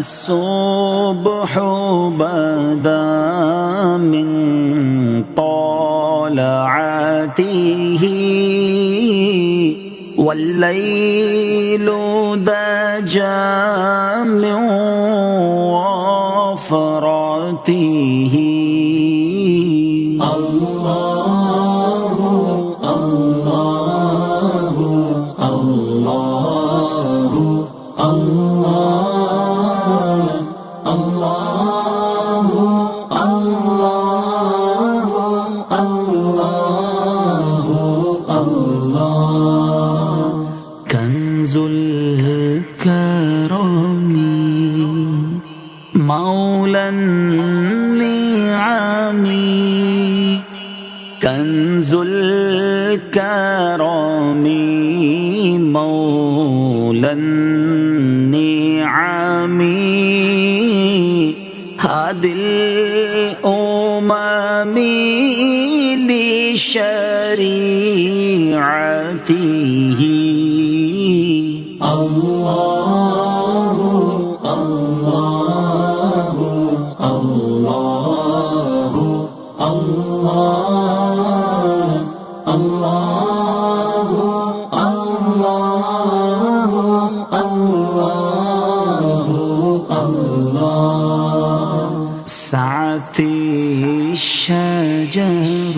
الصبح بدا من طلعته والليل دجى من وفرته. الله الله الله الله الله الله الله الله. كنز الكرم مولى النعم، كنز الكرم مولى النعم، هادي الأمم لشريعته. الله الله الله الله الله الله الله. سعت الشجر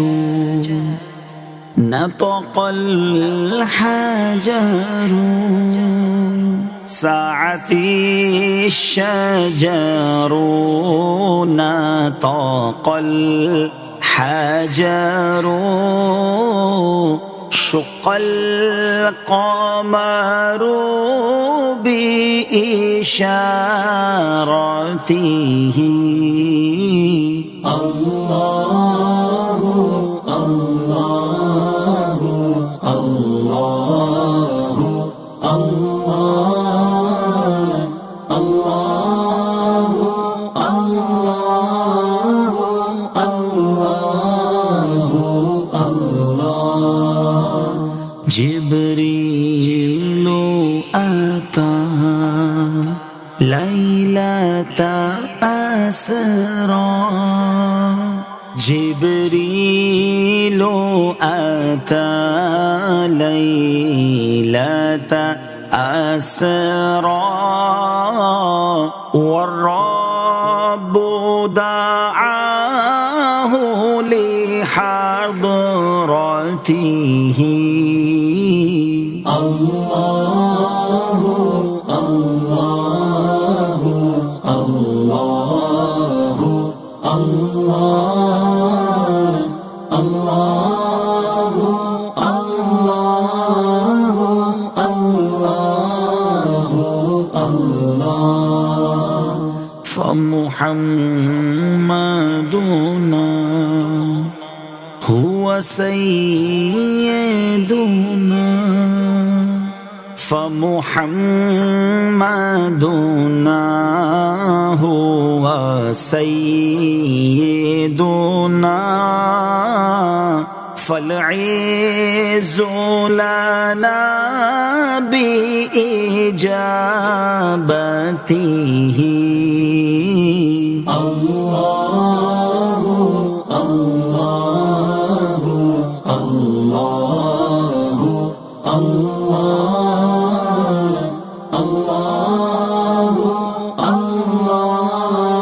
نطق الحجر، سعت الشجر نطق الحجر، شق القمر بإشارته. الله الله الله الله الله الله الله الله. جبريل أتى ليلة أسرى، جبريل أتى ليلة أسرى، والرب دعاه لحضرته. الله الله الله الله الله الله الله الله. فمحمدنا هو سيدنا، فمحمدنا هو سيدنا، فالعز لنا بإجابته. الله الله الله الله الله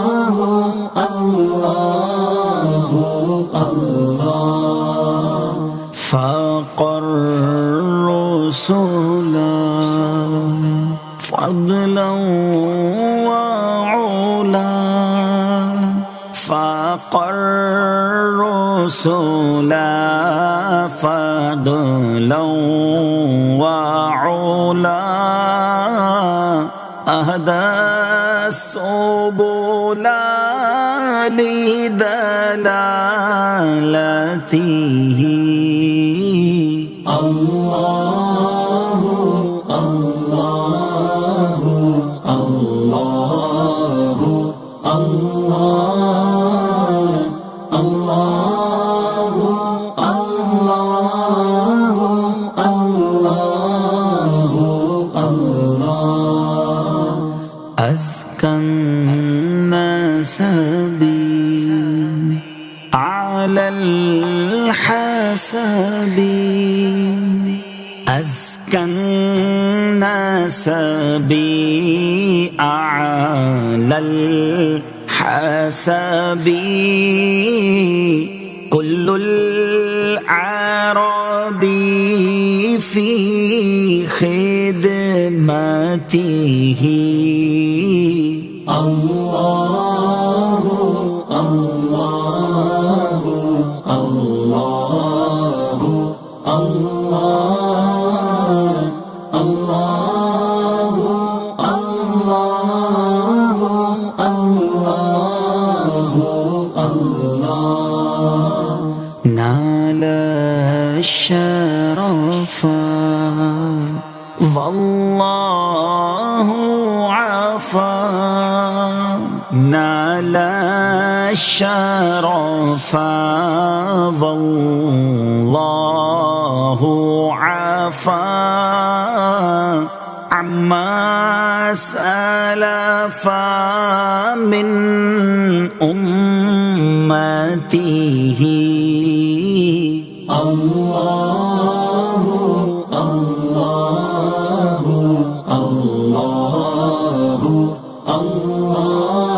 الله الله الله. فاق الرسل فضلا وعلا، الرسل فضلا وعلا أهدى السبل لدلالته الله الله الله الله الله الله الله الله أزكى الناس بي على الحسب أزكى الناس بي على الحسب كل العرب في خدمته الله الله الله الله الله الله الله الله نال الشرف والله عفا نال الشرف والله عفا عما سلف من أمته الله الله الله الله